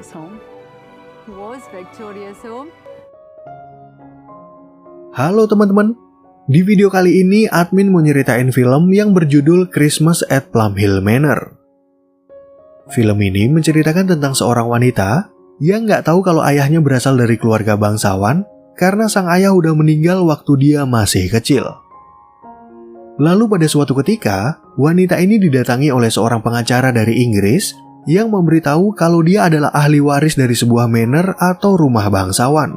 Victoria's home. Was Victoria's home? Halo teman-teman, di video kali ini admin mau nyeritain film yang berjudul Christmas at Plum Hill Manor. Film ini menceritakan tentang seorang wanita yang nggak tahu kalau ayahnya berasal dari keluarga bangsawan karena sang ayah udah meninggal waktu dia masih kecil. Lalu pada suatu ketika, wanita ini didatangi oleh seorang pengacara dari Inggris yang memberitahu kalau dia adalah ahli waris dari sebuah manor atau rumah bangsawan.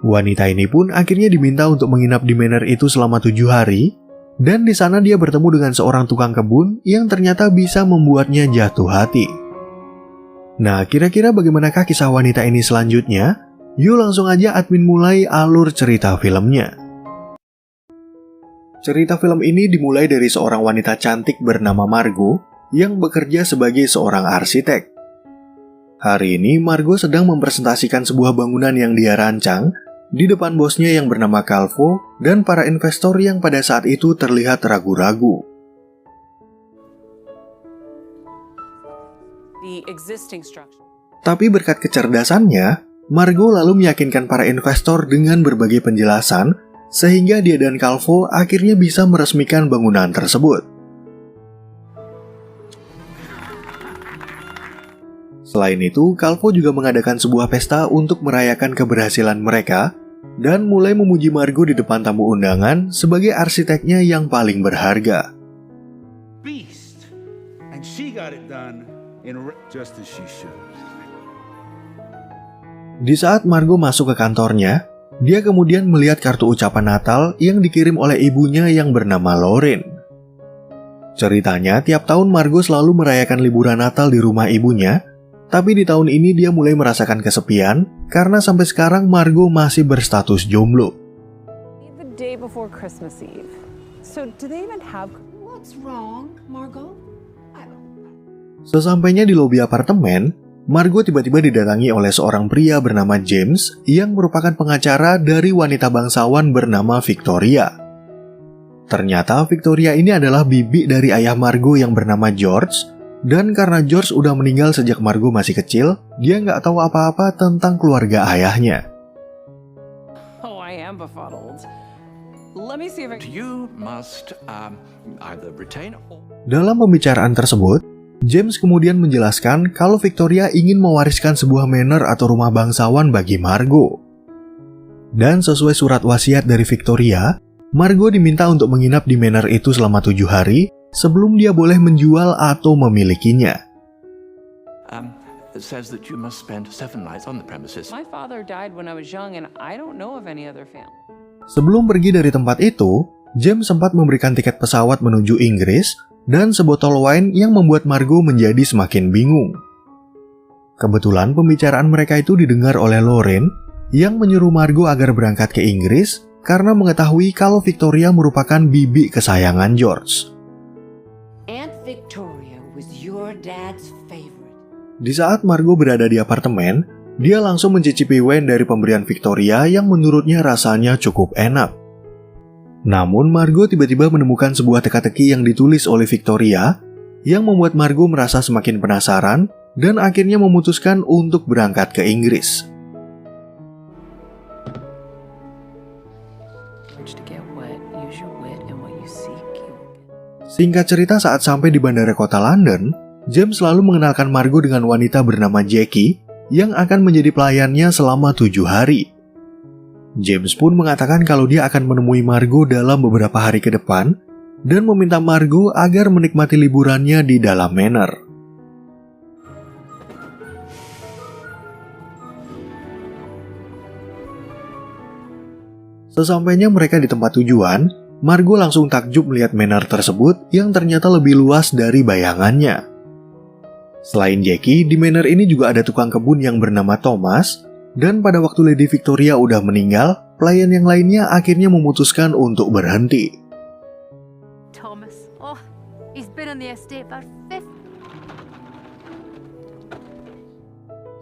Wanita ini pun akhirnya diminta untuk menginap di manor itu selama 7 hari, dan di sana dia bertemu dengan seorang tukang kebun yang ternyata bisa membuatnya jatuh hati. Nah, kira-kira bagaimanakah kisah wanita ini selanjutnya? Yuk langsung aja admin mulai alur cerita filmnya. Cerita film ini dimulai dari seorang wanita cantik bernama Margot yang bekerja sebagai seorang arsitek. Hari ini Margot sedang mempresentasikan sebuah bangunan yang dia rancang di depan bosnya yang bernama Calvo dan para investor yang pada saat itu terlihat ragu-ragu. Tapi berkat kecerdasannya, Margot lalu meyakinkan para investor dengan berbagai penjelasan sehingga dia dan Calvo akhirnya bisa meresmikan bangunan tersebut. Selain itu, Calvo juga mengadakan sebuah pesta untuk merayakan keberhasilan mereka dan mulai memuji Margot di depan tamu undangan sebagai arsiteknya yang paling berharga. Beast. And she got it done just as she should. Di saat Margot masuk ke kantornya, dia kemudian melihat kartu ucapan Natal yang dikirim oleh ibunya yang bernama Lauren. Ceritanya, tiap tahun Margot selalu merayakan liburan Natal di rumah ibunya, tapi di tahun ini dia mulai merasakan kesepian karena sampai sekarang Margot masih berstatus jomblo. The day before Christmas Eve. So do they even have... What's wrong, Margot? Sesampainya di lobi apartemen, Margot tiba-tiba didatangi oleh seorang pria bernama James yang merupakan pengacara dari wanita bangsawan bernama Victoria. Ternyata Victoria ini adalah bibi dari ayah Margot yang bernama George, dan karena George udah meninggal sejak Margot masih kecil, dia nggak tahu apa-apa tentang keluarga ayahnya. Oh, I am befuddled. Let me see if I... You must either retain or... Dalam pembicaraan tersebut, James kemudian menjelaskan kalau Victoria ingin mewariskan sebuah manor atau rumah bangsawan bagi Margot. Dan sesuai surat wasiat dari Victoria, Margot diminta untuk menginap di manor itu selama 7 hari sebelum dia boleh menjual atau memilikinya. It says that you must spend 7 nights on the premises. My father died when I was young and I don't know of any other family. Sebelum pergi dari tempat itu, James sempat memberikan tiket pesawat menuju Inggris dan sebotol wine yang membuat Margot menjadi semakin bingung. Kebetulan pembicaraan mereka itu didengar oleh Lauren yang menyuruh Margot agar berangkat ke Inggris karena mengetahui kalau Victoria merupakan bibi kesayangan George. Aunt Victoria was your dad's favorite. Di saat Margot berada di apartemen, dia langsung mencicipi wine dari pemberian Victoria yang menurutnya rasanya cukup enak. Namun Margot tiba-tiba menemukan sebuah teka-teki yang ditulis oleh Victoria yang membuat Margot merasa semakin penasaran dan akhirnya memutuskan untuk berangkat ke Inggris. Singkat cerita, saat sampai di bandara kota London, James selalu mengenalkan Margot dengan wanita bernama Jackie yang akan menjadi pelayannya selama 7 hari. James pun mengatakan kalau dia akan menemui Margot dalam beberapa hari ke depan dan meminta Margot agar menikmati liburannya di dalam manor. Sesampainya mereka di tempat tujuan, Margot langsung takjub melihat manor tersebut yang ternyata lebih luas dari bayangannya. Selain Jackie, di manor ini juga ada tukang kebun yang bernama Thomas. Dan pada waktu Lady Victoria udah meninggal, pelayan yang lainnya akhirnya memutuskan untuk berhenti. Thomas, oh, he's been on the estate for 50.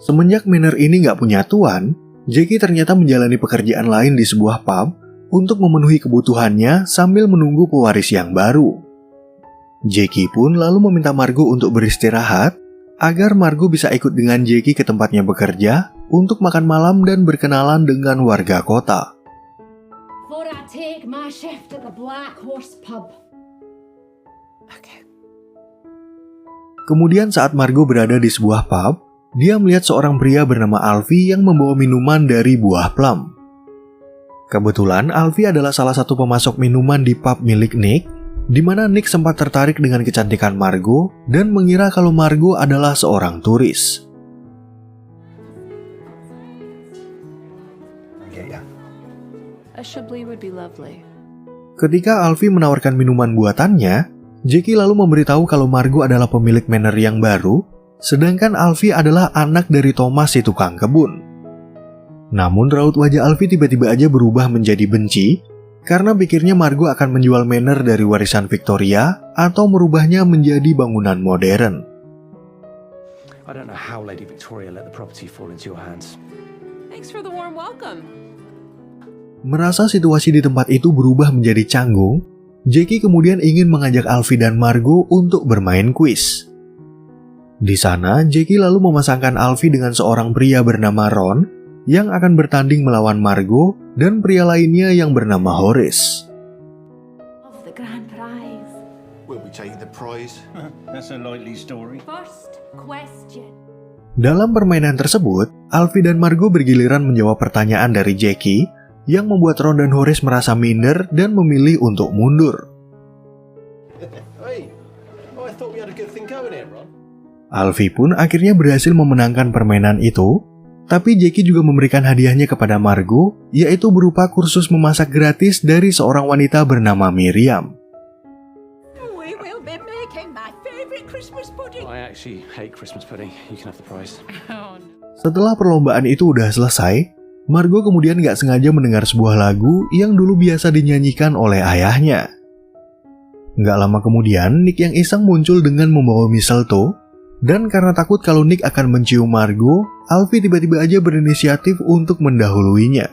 Semenjak manor ini nggak punya tuan, Jackie ternyata menjalani pekerjaan lain di sebuah pub untuk memenuhi kebutuhannya sambil menunggu pewaris yang baru. Jackie pun lalu meminta Margot untuk beristirahat agar Margot bisa ikut dengan Jackie ke tempatnya bekerja untuk makan malam dan berkenalan dengan warga kota. Thought I'd take my shift at the Black Horse Pub. Okay. Kemudian saat Margot berada di sebuah pub, dia melihat seorang pria bernama Alfie yang membawa minuman dari buah plum. Kebetulan Alfie adalah salah satu pemasok minuman di pub milik Nick, di mana Nick sempat tertarik dengan kecantikan Margot dan mengira kalau Margot adalah seorang turis. A Chablis would be lovely. Ketika Alfie menawarkan minuman buatannya, Jackie lalu memberitahu kalau Margot adalah pemilik manor yang baru, sedangkan Alfie adalah anak dari Thomas si tukang kebun. Namun raut wajah Alfie tiba-tiba aja berubah menjadi benci, karena pikirnya Margot akan menjual manor dari warisan Victoria atau merubahnya menjadi bangunan modern. I don't know how Lady Victoria let the property fall into your hands. Thanks for the warm welcome. Merasa situasi di tempat itu berubah menjadi canggung, Jackie kemudian ingin mengajak Alfie dan Margot untuk bermain kuis. Di sana, Jackie lalu memasangkan Alfie dengan seorang pria bernama Ron yang akan bertanding melawan Margot dan pria lainnya yang bernama Horace. Of the grand prize. Will we take the prize? That's a likely story. First question. Dalam permainan tersebut, Alfie dan Margot bergiliran menjawab pertanyaan dari Jackie yang membuat Ron dan Horace merasa minder dan memilih untuk mundur. Hey, I thought we had a good thing going here, Ron. Alfie pun akhirnya berhasil memenangkan permainan itu, tapi Jackie juga memberikan hadiahnya kepada Margot, yaitu berupa kursus memasak gratis dari seorang wanita bernama Miriam. We will be making my favorite Christmas pudding. I actually hate Christmas pudding. You can have the prize. Oh, no. Setelah perlombaan itu udah selesai, Margot kemudian gak sengaja mendengar sebuah lagu yang dulu biasa dinyanyikan oleh ayahnya. Gak lama kemudian, Nick yang iseng muncul dengan membawa mistletoe, dan karena takut kalau Nick akan mencium Margot, Alfie tiba-tiba aja berinisiatif untuk mendahuluinya.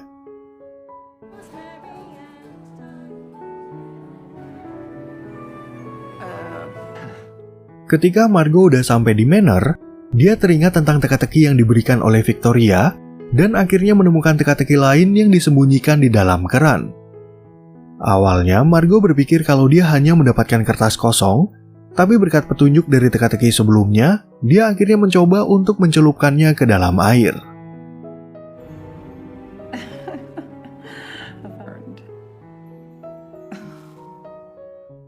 Ketika Margot udah sampai di manor, dia teringat tentang teka-teki yang diberikan oleh Victoria dan akhirnya menemukan teka-teki lain yang disembunyikan di dalam keran. Awalnya Margot berpikir kalau dia hanya mendapatkan kertas kosong, tapi berkat petunjuk dari teka-teki sebelumnya, dia akhirnya mencoba untuk mencelupkannya ke dalam air.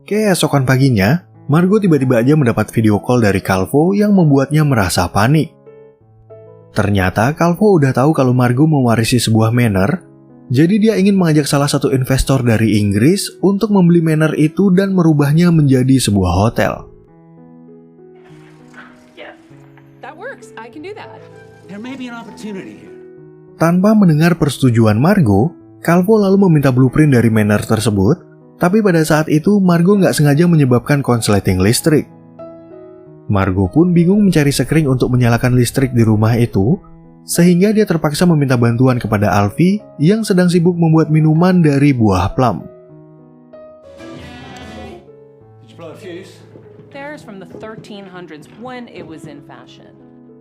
Keesokan paginya, Margot tiba-tiba aja mendapat video call dari Calvo yang membuatnya merasa panik. Ternyata Calvo udah tahu kalau Margot mewarisi sebuah manor, jadi dia ingin mengajak salah satu investor dari Inggris untuk membeli manor itu dan merubahnya menjadi sebuah hotel. That works. I can do that. There may be an opportunity here. Tanpa mendengar persetujuan Margot, Calvo lalu meminta blueprint dari manor tersebut, tapi pada saat itu Margot nggak sengaja menyebabkan konsleting listrik. Margot pun bingung mencari sekring untuk menyalakan listrik di rumah itu, sehingga dia terpaksa meminta bantuan kepada Alfie yang sedang sibuk membuat minuman dari buah plum. Did you blow a fuse? There's from the 1300s when it was in fashion.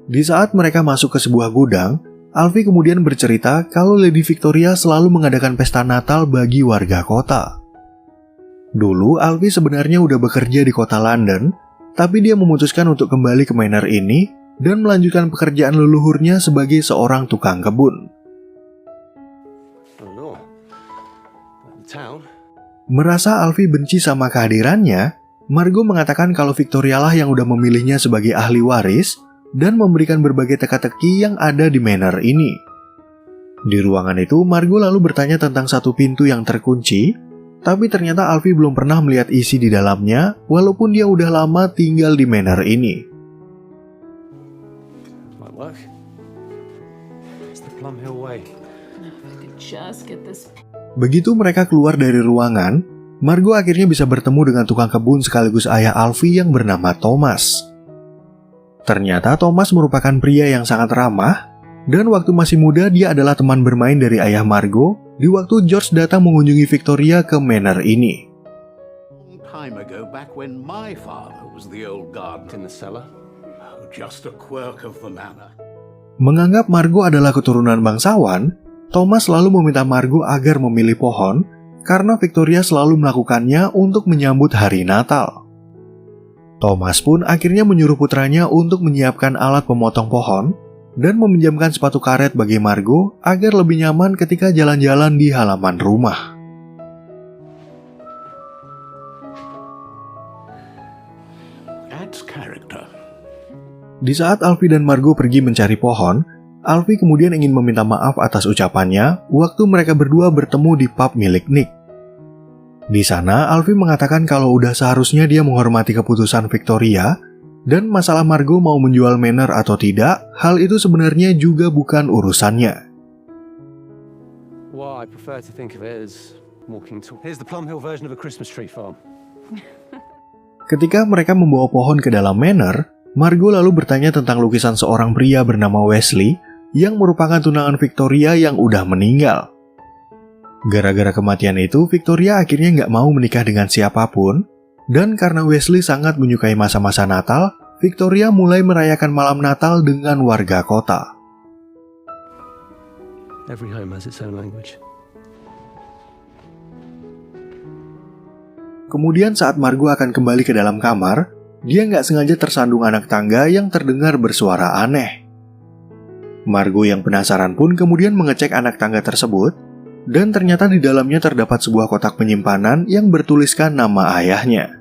Di saat mereka masuk ke sebuah gudang, Alfie kemudian bercerita kalau Lady Victoria selalu mengadakan pesta Natal bagi warga kota. Dulu Alfie sebenarnya udah bekerja di kota London, tapi dia memutuskan untuk kembali ke manor ini dan melanjutkan pekerjaan leluhurnya sebagai seorang tukang kebun. Oh no. The town? Merasa Alfie benci sama kehadirannya, Margot mengatakan kalau Victoria lah yang udah memilihnya sebagai ahli waris dan memberikan berbagai teka-teki yang ada di manor ini. Di ruangan itu, Margot lalu bertanya tentang satu pintu yang terkunci, tapi ternyata Alfie belum pernah melihat isi di dalamnya walaupun dia udah lama tinggal di manor ini. Might work. It's the Plum Hill way. If I could just get this. Begitu mereka keluar dari ruangan, Margot akhirnya bisa bertemu dengan tukang kebun sekaligus ayah Alfie yang bernama Thomas. Ternyata Thomas merupakan pria yang sangat ramah, dan waktu masih muda dia adalah teman bermain dari ayah Margot di waktu George datang mengunjungi Victoria ke manor ini. Long time ago, back when my father was the old gardener. In the cellar? Oh, just a quirk of the manor. Menganggap Margo adalah keturunan bangsawan, Thomas selalu meminta Margo agar memilih pohon karena Victoria selalu melakukannya untuk menyambut hari Natal. Thomas pun akhirnya menyuruh putranya untuk menyiapkan alat pemotong pohon dan meminjamkan sepatu karet bagi Margo agar lebih nyaman ketika jalan-jalan di halaman rumah. Adds character. Di saat Alfie dan Margo pergi mencari pohon, Alfie kemudian ingin meminta maaf atas ucapannya waktu mereka berdua bertemu di pub milik Nick. Di sana, Alfie mengatakan kalau udah seharusnya dia menghormati keputusan Victoria, dan masalah Margo mau menjual manor atau tidak, hal itu sebenarnya juga bukan urusannya. Well, I prefer to think of it as walking to... Here's the Plum Hill version of a Christmas tree farm. Ketika mereka membawa pohon ke dalam manor, Margo lalu bertanya tentang lukisan seorang pria bernama Wesley yang merupakan tunangan Victoria yang udah meninggal. Gara-gara kematian itu, Victoria akhirnya nggak mau menikah dengan siapapun, dan karena Wesley sangat menyukai masa-masa Natal, Victoria mulai merayakan malam Natal dengan warga kota. Every home has its own language. Kemudian saat Margo akan kembali ke dalam kamar, dia nggak sengaja tersandung anak tangga yang terdengar bersuara aneh. Margo yang penasaran pun kemudian mengecek anak tangga tersebut, dan ternyata di dalamnya terdapat sebuah kotak penyimpanan yang bertuliskan nama ayahnya.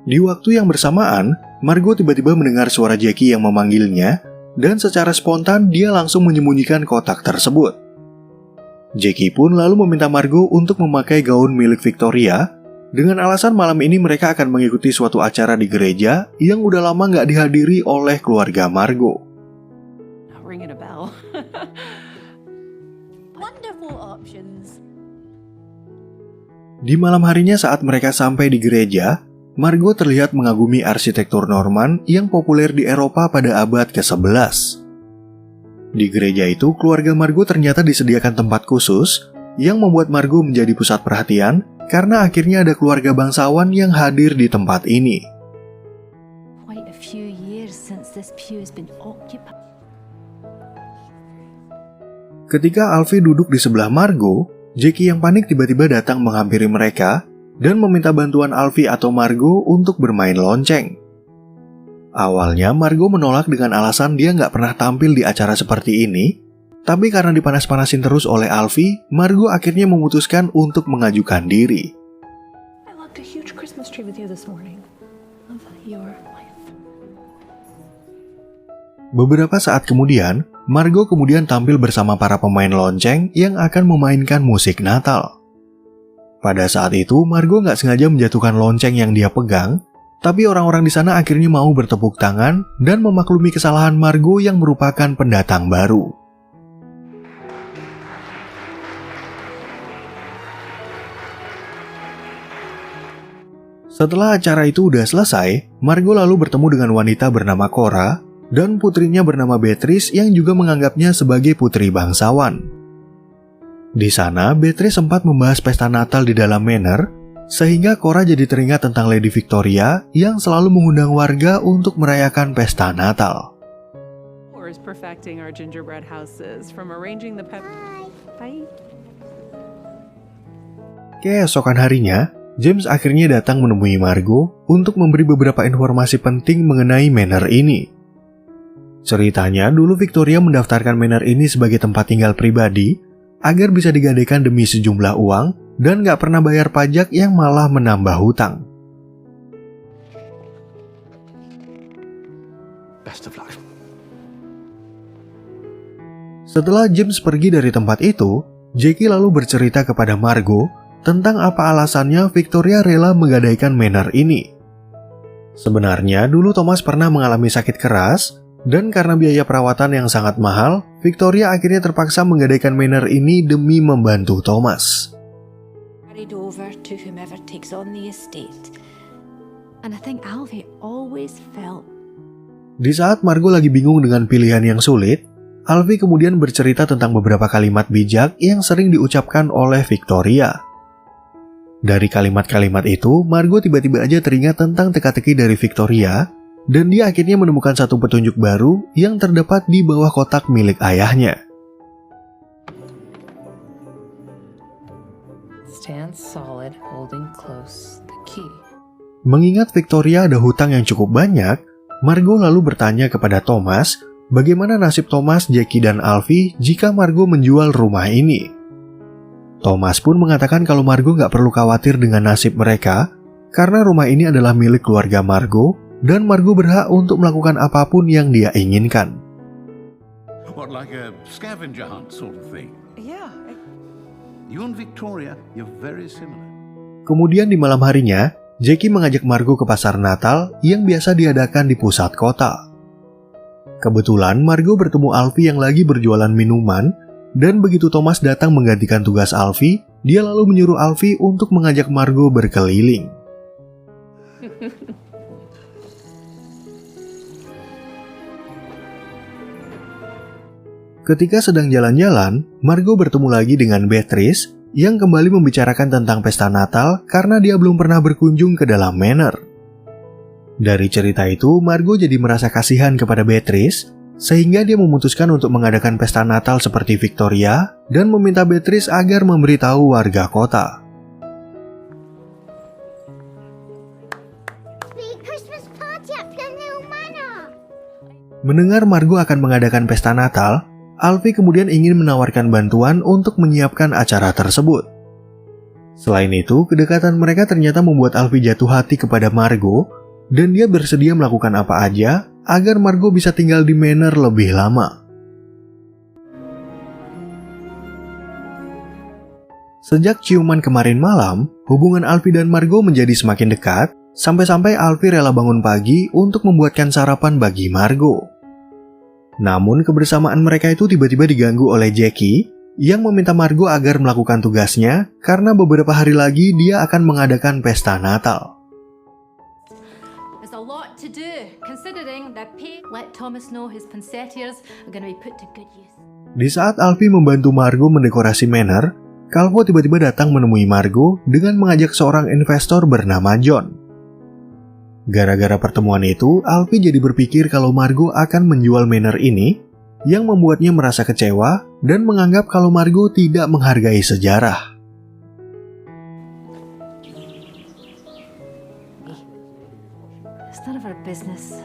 Di waktu yang bersamaan, Margo tiba-tiba mendengar suara Jackie yang memanggilnya, dan secara spontan dia langsung menyembunyikan kotak tersebut. Jackie pun lalu meminta Margo untuk memakai gaun milik Victoria, dengan alasan malam ini mereka akan mengikuti suatu acara di gereja yang udah lama nggak dihadiri oleh keluarga Margo. Ringing a bell. Wonderful options. Di malam harinya saat mereka sampai di gereja, Margo terlihat mengagumi arsitektur Norman yang populer di Eropa pada abad ke-11. Di gereja itu, keluarga Margo ternyata disediakan tempat khusus yang membuat Margo menjadi pusat perhatian karena akhirnya ada keluarga bangsawan yang hadir di tempat ini. Quite a few years since this pew has been occupied. Ketika Alfie duduk di sebelah Margo, Jackie yang panik tiba-tiba datang menghampiri mereka dan meminta bantuan Alfie atau Margo untuk bermain lonceng. Awalnya Margo menolak dengan alasan dia nggak pernah tampil di acara seperti ini, tapi karena dipanas-panasin terus oleh Alfie, Margo akhirnya memutuskan untuk mengajukan diri. I looked a huge Christmas tree with you this morning. Of your life. Beberapa saat kemudian, Margo kemudian tampil bersama para pemain lonceng yang akan memainkan musik Natal. Pada saat itu, Margo nggak sengaja menjatuhkan lonceng yang dia pegang, tapi orang-orang di sana akhirnya mau bertepuk tangan dan memaklumi kesalahan Margo yang merupakan pendatang baru. Setelah acara itu udah selesai, Margo lalu bertemu dengan wanita bernama Cora dan putrinya bernama Beatrice yang juga menganggapnya sebagai putri bangsawan. Di sana, Beatrice sempat membahas pesta Natal di dalam manor, sehingga Cora jadi teringat tentang Lady Victoria yang selalu mengundang warga untuk merayakan pesta Natal. Or is perfecting our gingerbread houses from arranging the Bye. Keesokan harinya, James akhirnya datang menemui Margo untuk memberi beberapa informasi penting mengenai manor ini. Ceritanya, dulu Victoria mendaftarkan manor ini sebagai tempat tinggal pribadi agar bisa digadaikan demi sejumlah uang dan gak pernah bayar pajak yang malah menambah hutang. Best of luck. Setelah James pergi dari tempat itu, Jackie lalu bercerita kepada Margo tentang apa alasannya Victoria rela menggadaikan manor ini. Sebenarnya dulu Thomas pernah mengalami sakit keras, dan karena biaya perawatan yang sangat mahal, Victoria akhirnya terpaksa menggadaikan manor ini demi membantu Thomas. Over to whomever takes on the estate. And I think Alfie always felt. Di saat Margo lagi bingung dengan pilihan yang sulit, Alfie kemudian bercerita tentang beberapa kalimat bijak yang sering diucapkan oleh Victoria. Dari kalimat-kalimat itu, Margot tiba-tiba aja teringat tentang teka-teki dari Victoria, dan dia akhirnya menemukan satu petunjuk baru yang terdapat di bawah kotak milik ayahnya. Stand solid, holding close the key. Mengingat Victoria ada hutang yang cukup banyak, Margot lalu bertanya kepada Thomas bagaimana nasib Thomas, Jackie, dan Alfie jika Margot menjual rumah ini. Thomas pun mengatakan kalau Margot nggak perlu khawatir dengan nasib mereka karena rumah ini adalah milik keluarga Margot dan Margot berhak untuk melakukan apapun yang dia inginkan. What, like a scavenger hunt sort of thing? Yeah. You and Victoria, you're very similar. Kemudian di malam harinya, Jackie mengajak Margot ke pasar Natal yang biasa diadakan di pusat kota. Kebetulan Margot bertemu Alfie yang lagi berjualan minuman, dan begitu Thomas datang menggantikan tugas Alfie, dia lalu menyuruh Alfie untuk mengajak Margot berkeliling. Ketika sedang jalan-jalan, Margot bertemu lagi dengan Beatrice yang kembali membicarakan tentang pesta Natal karena dia belum pernah berkunjung ke dalam manor. Dari cerita itu, Margot jadi merasa kasihan kepada Beatrice, sehingga dia memutuskan untuk mengadakan pesta Natal seperti Victoria dan meminta Beatrice agar memberitahu warga kota. Mendengar Margot akan mengadakan pesta Natal, Alfie kemudian ingin menawarkan bantuan untuk menyiapkan acara tersebut. Selain itu, kedekatan mereka ternyata membuat Alfie jatuh hati kepada Margot, dan dia bersedia melakukan apa aja agar Margot bisa tinggal di manor lebih lama. Sejak ciuman kemarin malam, hubungan Alfie dan Margot menjadi semakin dekat, sampai-sampai Alfie rela bangun pagi untuk membuatkan sarapan bagi Margot. Namun kebersamaan mereka itu tiba-tiba diganggu oleh Jackie yang meminta Margot agar melakukan tugasnya karena beberapa hari lagi dia akan mengadakan pesta Natal. There's a lot to do, considering that let Thomas know his poinsettias are going to be put to good use. Di saat Alfie membantu Margot mendekorasi manor, Calvo tiba-tiba datang menemui Margot dengan mengajak seorang investor bernama John. Gara-gara pertemuan itu, Alfie jadi berpikir kalau Margot akan menjual manor ini, yang membuatnya merasa kecewa dan menganggap kalau Margot tidak menghargai sejarah. It's none of our business.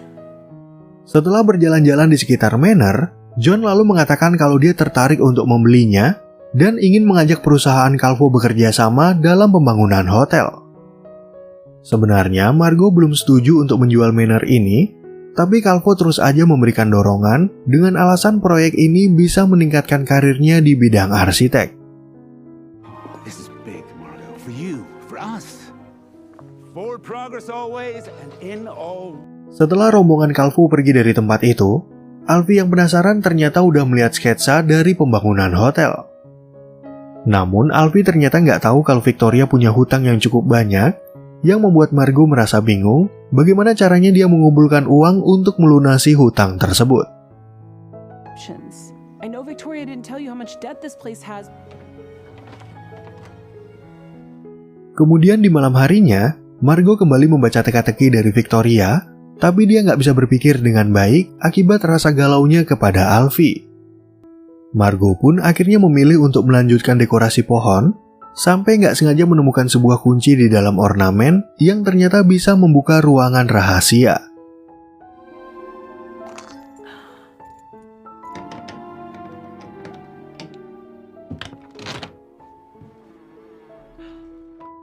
Setelah berjalan-jalan di sekitar manor, John lalu mengatakan kalau dia tertarik untuk membelinya dan ingin mengajak perusahaan Calvo bekerja sama dalam pembangunan hotel. Sebenarnya Margot belum setuju untuk menjual manor ini, tapi Calvo terus aja memberikan dorongan dengan alasan proyek ini bisa meningkatkan karirnya di bidang arsitek. This is big, Margot. For you, for us. Forward progress always and in all. Setelah rombongan Calvo pergi dari tempat itu, Alfie yang penasaran ternyata udah melihat sketsa dari pembangunan hotel. Namun Alfie ternyata nggak tahu kalau Victoria punya hutang yang cukup banyak, yang membuat Margot merasa bingung bagaimana caranya dia mengumpulkan uang untuk melunasi hutang tersebut. I know Victoria didn't tell you how much debt this place has. Kemudian di malam harinya, Margot kembali membaca teka-teki dari Victoria, tapi dia nggak bisa berpikir dengan baik akibat rasa galaunya kepada Alfie. Margot pun akhirnya memilih untuk melanjutkan dekorasi pohon, sampai nggak sengaja menemukan sebuah kunci di dalam ornamen yang ternyata bisa membuka ruangan rahasia.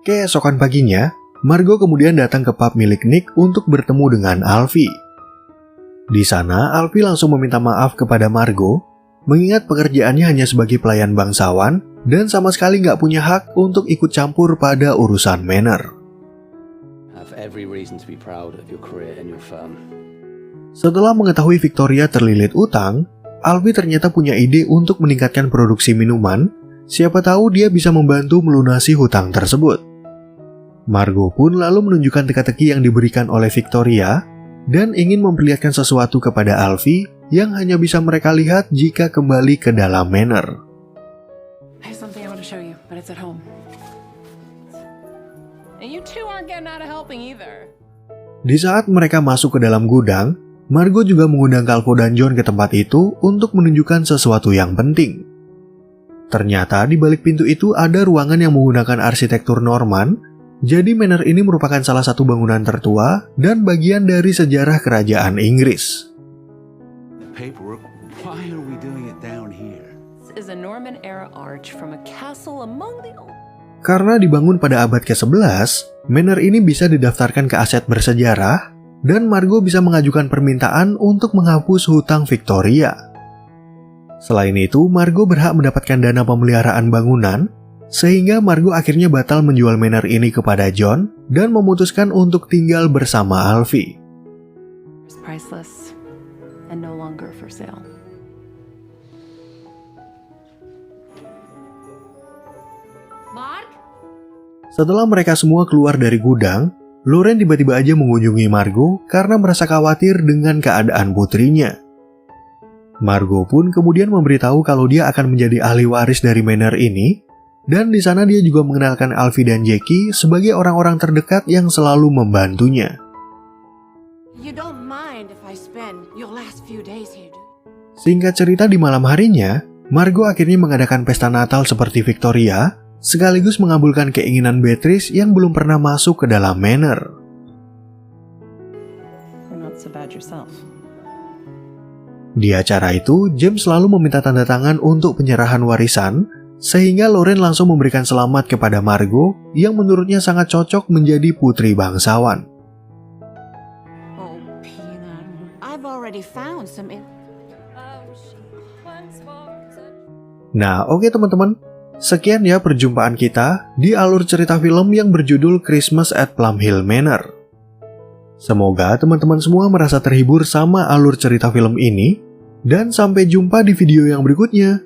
Keesokan paginya, Margot kemudian datang ke pub milik Nick untuk bertemu dengan Alfie. Di sana, Alfie langsung meminta maaf kepada Margot, mengingat pekerjaannya hanya sebagai pelayan bangsawan dan sama sekali nggak punya hak untuk ikut campur pada urusan manor. Setelah mengetahui Victoria terlilit utang, Alfie ternyata punya ide untuk meningkatkan produksi minuman, siapa tahu dia bisa membantu melunasi hutang tersebut. Margot pun lalu menunjukkan teka-teki yang diberikan oleh Victoria dan ingin memperlihatkan sesuatu kepada Alfie yang hanya bisa mereka lihat jika kembali ke dalam manor. And you two aren't getting out of helping either. Di saat mereka masuk ke dalam gudang, Margot juga mengundang Calvo dan John ke tempat itu untuk menunjukkan sesuatu yang penting. Ternyata di balik pintu itu ada ruangan yang menggunakan arsitektur Norman, jadi manor ini merupakan salah satu bangunan tertua dan bagian dari sejarah kerajaan Inggris. Paperwork. Why are we doing it down here? This is a Norman-era arch from a castle among the old... Karena dibangun pada abad ke-11, manor ini bisa didaftarkan ke aset bersejarah, dan Margot bisa mengajukan permintaan untuk menghapus hutang Victoria. Selain itu, Margot berhak mendapatkan dana pemeliharaan bangunan, sehingga Margot akhirnya batal menjual manor ini kepada John dan memutuskan untuk tinggal bersama Alfie. It's priceless and no longer for sale. Mark? Setelah mereka semua keluar dari gudang, Lauren tiba-tiba aja mengunjungi Margot karena merasa khawatir dengan keadaan putrinya. Margot pun kemudian memberitahu kalau dia akan menjadi ahli waris dari manor ini, dan di sana dia juga mengenalkan Alfie dan Jackie sebagai orang-orang terdekat yang selalu membantunya. You don't mind if I spend your last few days here, do you? Singkat cerita, di malam harinya, Margot akhirnya mengadakan pesta Natal seperti Victoria, sekaligus mengabulkan keinginan Beatrice yang belum pernah masuk ke dalam manor. You're not so bad yourself. Di acara itu, James selalu meminta tanda tangan untuk penyerahan warisan, sehingga Lauren langsung memberikan selamat kepada Margot yang menurutnya sangat cocok menjadi putri bangsawan. Oh, Peanut, I've already found some. Nah, oke teman-teman. Sekian ya perjumpaan kita di alur cerita film yang berjudul Christmas at Plum Hill Manor. Semoga teman-teman semua merasa terhibur sama alur cerita film ini, dan sampai jumpa di video yang berikutnya.